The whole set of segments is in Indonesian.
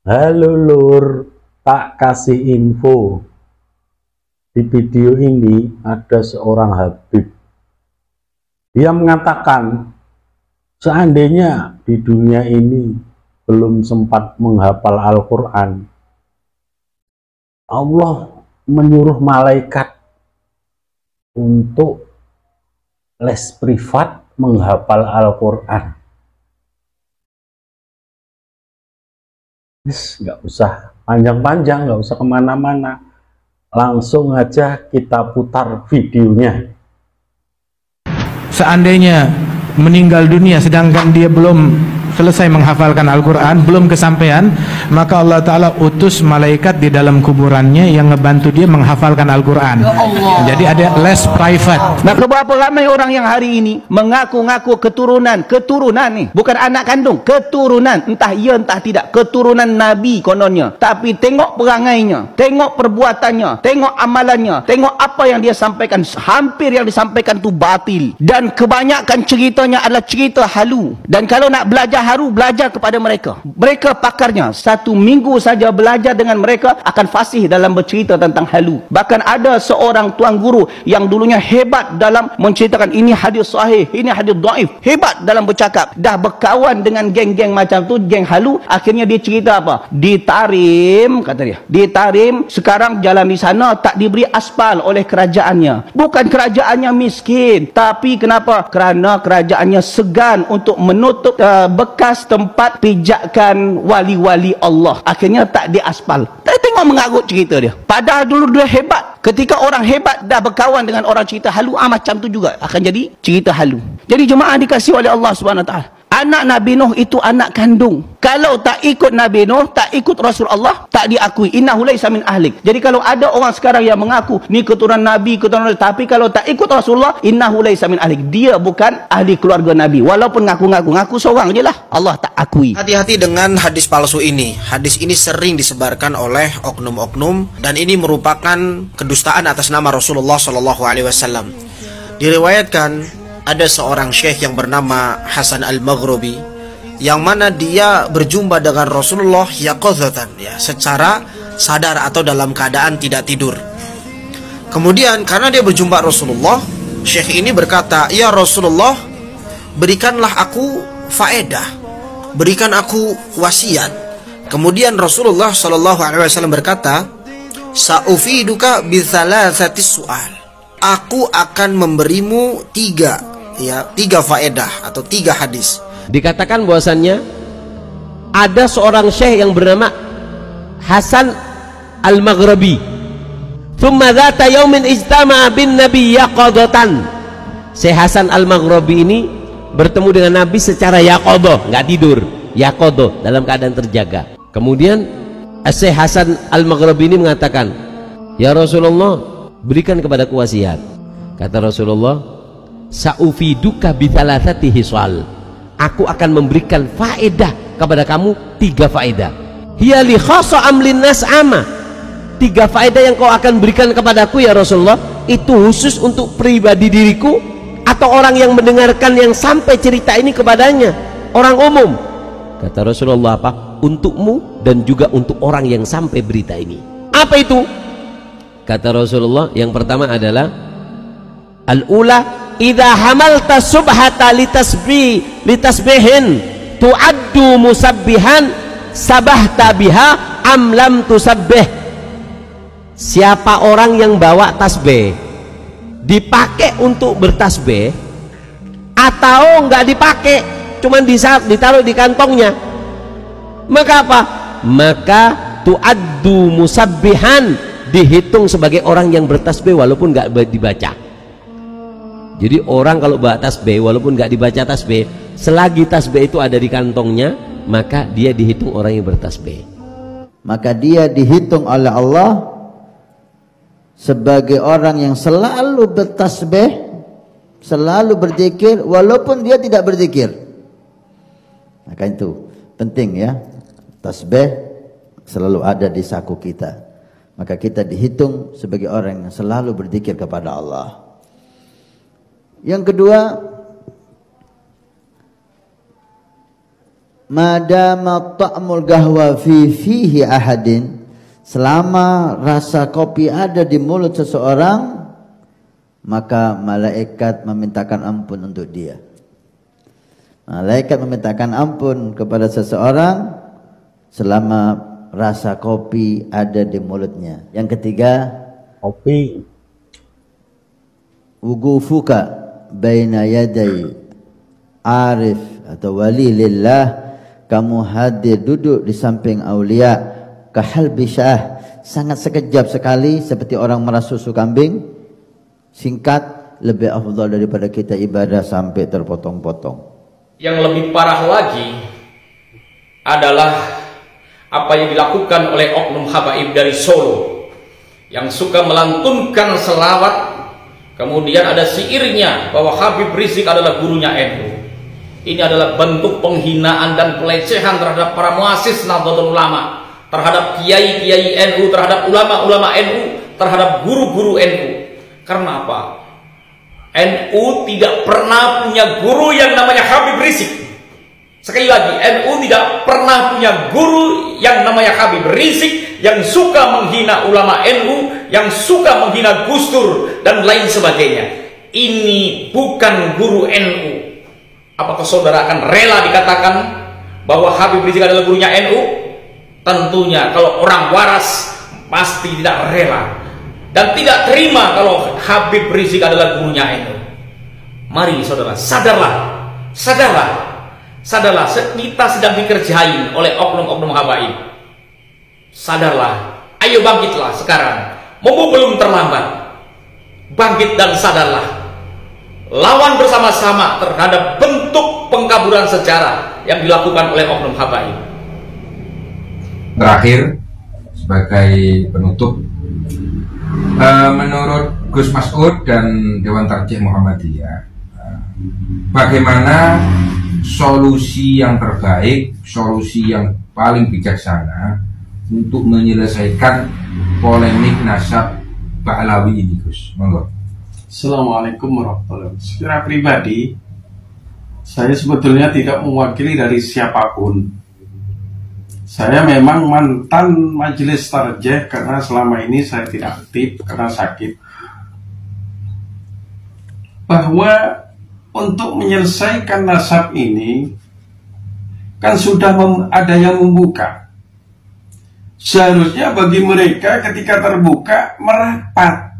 Halo Lur, tak kasih info. Di video ini ada seorang Habib. Dia mengatakan, seandainya di dunia ini belum sempat menghafal Al-Quran, Allah menyuruh malaikat untuk les privat menghafal Al-Quran. Nggak usah panjang-panjang, nggak usah kemana-mana, langsung aja kita putar videonya. Seandainya meninggal dunia sedangkan dia belum selesai menghafalkan Al-Quran, belum kesampaian, maka Allah Ta'ala utus malaikat di dalam kuburannya yang ngebantu dia menghafalkan Al-Quran. Jadi ada les private. Maka berapa ramai orang yang hari ini mengaku-ngaku keturunan nih, bukan anak kandung, keturunan, entah iya entah tidak, keturunan Nabi kononnya, tapi tengok perangainya, tengok perbuatannya, tengok amalannya, tengok apa yang dia sampaikan, hampir yang disampaikan tu batil, dan kebanyakan ceritanya adalah cerita halu. Dan kalau nak belajar haru, belajar kepada mereka, mereka pakarnya. 1 minggu saja belajar dengan mereka akan fasih dalam bercerita tentang halu. Bahkan ada seorang tuan guru yang dulunya hebat dalam menceritakan ini hadis sahih, ini hadis dhaif, hebat dalam bercakap, dah berkawan dengan geng-geng macam tu, geng halu. Akhirnya dia cerita apa? Ditarim, kata dia, ditarim, sekarang jalan di sana tak diberi aspal oleh kerajaannya. Bukan kerajaannya miskin, tapi kenapa? Kerana kerajaannya segan untuk menutup bekas tempat pijakan wali-wali Allah. Akhirnya tak diaspal. Tengok mengarut cerita dia. Padahal dulu dia hebat. Ketika orang hebat dah berkawan dengan orang cerita halu, macam tu juga akan jadi cerita halu. Jadi jemaah dikasihi oleh Allah Subhanahu Wa Taala, anak Nabi Nuh itu anak kandung. Kalau tak ikut Nabi Nuh, tak ikut Rasulullah, tak diakui. Innahu laisa min ahlik. Jadi kalau ada orang sekarang yang mengaku ni keturunan Nabi, keturunan Nabi, tapi kalau tak ikut Rasulullah, innahu laisa min ahlik, dia bukan ahli keluarga Nabi. Walaupun ngaku seorang je lah, Allah tak akui. Hati-hati dengan hadis palsu ini. Hadis ini sering disebarkan oleh oknum-oknum dan ini merupakan kedustaan atas nama Rasulullah SAW. Diriwayatkan ada seorang syekh yang bernama Hasan Al-Maghribi, yang mana dia berjumpa dengan Rasulullah yaqadzatan, ya, secara sadar atau dalam keadaan tidak tidur. Kemudian karena dia berjumpa Rasulullah, syekh ini berkata, "Ya Rasulullah, berikanlah aku faedah, berikan aku wasiat." Kemudian Rasulullah SAW berkata, "Sa'ufiduka bithalathati su'al." Aku akan memberimu tiga faedah atau 3 hadis. Dikatakan bahwasannya ada seorang syekh yang bernama Hasan Al-Maghribi. Thumma dzata yaumin ijtama'a bin nabi yaqadatan. Syekh Hasan Al-Maghribi ini bertemu dengan Nabi secara yaqadah, enggak tidur, yaqadah, dalam keadaan terjaga. Kemudian Syekh Hasan Al-Maghribi ini mengatakan, "Ya Rasulullah, berikan kepadaku wasiat." Kata Rasulullah, "Sa'ufiduka bithalathati hisal." Aku akan memberikan faedah kepada kamu 3 faedah. Hiya li khassa amlin nas ama. 3 faedah yang kau akan berikan kepadaku ya Rasulullah, itu khusus untuk pribadi diriku atau orang yang mendengarkan yang sampai cerita ini kepadanya, orang umum. Kata Rasulullah, apa? Untukmu dan juga untuk orang yang sampai berita ini. Apa itu? Kata Rasulullah, yang pertama adalah al-ula, idza hamalta subhata litasbihin tu'addu musabbihan sabahta biha am lam tusabbih. Siapa orang yang bawa tasbih dipakai untuk bertasbih atau enggak dipakai, cuman ditaruh di kantongnya, maka apa? Maka tu'addu musabbihan, dihitung sebagai orang yang bertasbih walaupun enggak dibaca. Jadi orang kalau bawa tasbih walaupun nggak dibaca tasbih, selagi tasbih itu ada di kantongnya, maka dia dihitung orang yang bertasbih. Maka dia dihitung oleh Allah sebagai orang yang selalu bertasbih, selalu berzikir walaupun dia tidak berzikir. Maka itu penting ya, tasbih selalu ada di saku kita. Maka kita dihitung sebagai orang yang selalu berzikir kepada Allah. Yang kedua, madama ta'mul gahwa fihi ahadin, selama rasa kopi ada di mulut seseorang, maka malaikat memintakan ampun untuk dia. Malaikat memintakan ampun kepada seseorang selama rasa kopi ada di mulutnya. Yang ketiga, kopi. wugufuka baina yaday arif atau wali lillah, kamu hadir duduk di samping aulia, kahal bisyah, sangat sekejap sekali seperti orang merah susu kambing, singkat, lebih afdal daripada kita ibadah sampai terpotong-potong. Yang lebih parah lagi adalah apa yang dilakukan oleh oknum habaib dari Solo yang suka melantunkan selawat, kemudian ada syairnya bahwa Habib Rizik adalah gurunya NU. Ini adalah bentuk penghinaan dan pelecehan terhadap para muassis Nahdlatul Ulama, terhadap kiai-kiai NU, terhadap ulama-ulama NU, terhadap guru-guru NU. Karena apa? NU tidak pernah punya guru yang namanya Habib Rizik. Sekali lagi, NU tidak pernah punya guru yang namanya Habib Rizik yang suka menghina ulama NU, yang suka menghina Gus Dur dan lain sebagainya. Ini bukan guru NU. Apakah saudara akan rela dikatakan bahwa Habib Rizik adalah gurunya NU? Tentunya kalau orang waras pasti tidak rela dan tidak terima kalau Habib Rizik adalah gurunya NU. Mari saudara, sadarlah, sadarlah, sadarlah, kita sedang dikerjain oleh oknum-oknum habaib. Sadarlah, ayo bangkitlah sekarang, mumpung belum terlambat. Bangkit dan sadarlah, lawan bersama-sama terhadap bentuk pengkaburan sejarah yang dilakukan oleh oknum habaib. Terakhir, sebagai penutup, menurut Gus Mas'ud dan Dewan Tarjih Muhammadiyah, bagaimana solusi yang terbaik, solusi yang paling bijaksana untuk menyelesaikan polemik nasab Ba'alawi ini, Gus? Monggo. Assalamualaikum warahmatullahi wabarakatuh. Secara pribadi, saya sebetulnya tidak mewakili dari siapapun. Saya memang mantan majelis tarjih karena selama ini saya tidak aktif karena sakit. Bahwa untuk menyelesaikan nasab ini kan sudah ada yang membuka. Seharusnya bagi mereka ketika terbuka merapat,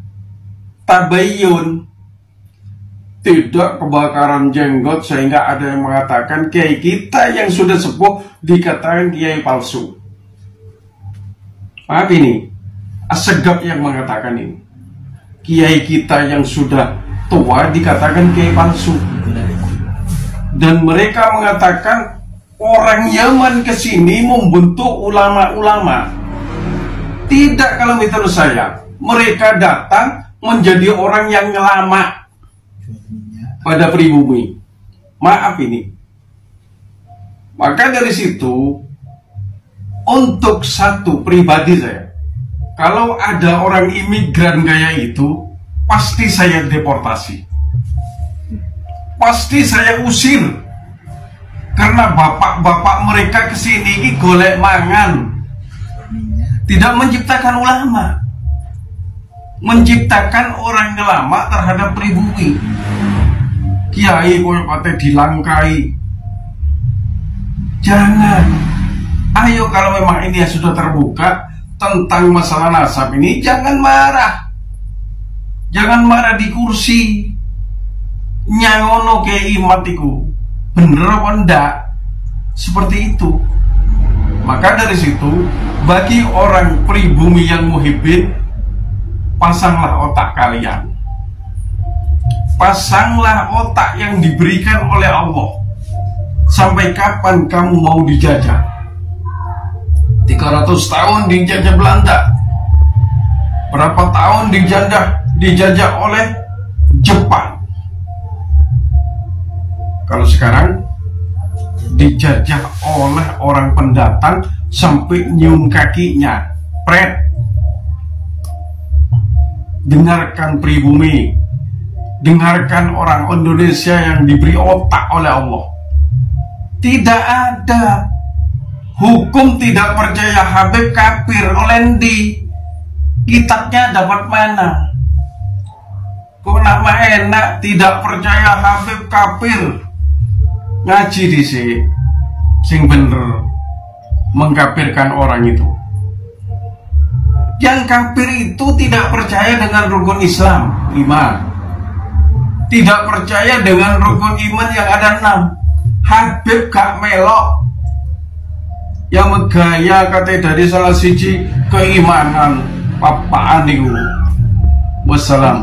tabayun, tidak kebakaran jenggot sehingga ada yang mengatakan kiai kita yang sudah sepuh dikatakan kiai palsu. Maaf, ini Assegaf yang mengatakan ini, kiai kita yang sudah tua dikatakan kiai palsu. Dan mereka mengatakan orang Yaman kesini membentuk ulama-ulama. Tidak, kalau menurut saya mereka datang menjadi orang yang ngelama pada pribumi. Maaf ini. Maka dari situ, untuk satu pribadi saya, kalau ada orang imigran gaya itu, pasti saya deportasi. Pasti saya usir. Karena bapak-bapak mereka kesini ini golek mangan. Tidak menciptakan ulama, menciptakan orang ngelama terhadap pribumi. Kiai koyo kate dilangkai. Jangan. Ayo, kalau memang ini sudah terbuka tentang masalah nasab ini, jangan marah. Jangan marah di kursi. Nyangono ke imatiku. Bener apa enggak? Seperti itu. Maka dari situ, bagi orang pribumi yang muhibbin, pasanglah otak kalian. Pasanglah otak yang diberikan oleh Allah. Sampai kapan kamu mau dijajah? 300 tahun dijajah Belanda. Berapa tahun dijajah oleh Jepang. Kalau sekarang dijajah oleh orang pendatang sampai nyium kakinya. Pret. Dengarkan pribumi. Dengarkan orang Indonesia yang diberi otak oleh Allah. Tidak ada hukum tidak percaya Habib kafir. Oleh di kitabnya dapat mana? Kok nama enak tidak percaya Habib kafir? Ngaji di sing bener mengkafirkan orang itu. Yang kafir itu tidak percaya dengan rukun Islam 5, tidak percaya dengan rukun iman yang ada 6. Habib gak melok yang megaya kata dari salah siji keimanan papaan niku. Wassalam.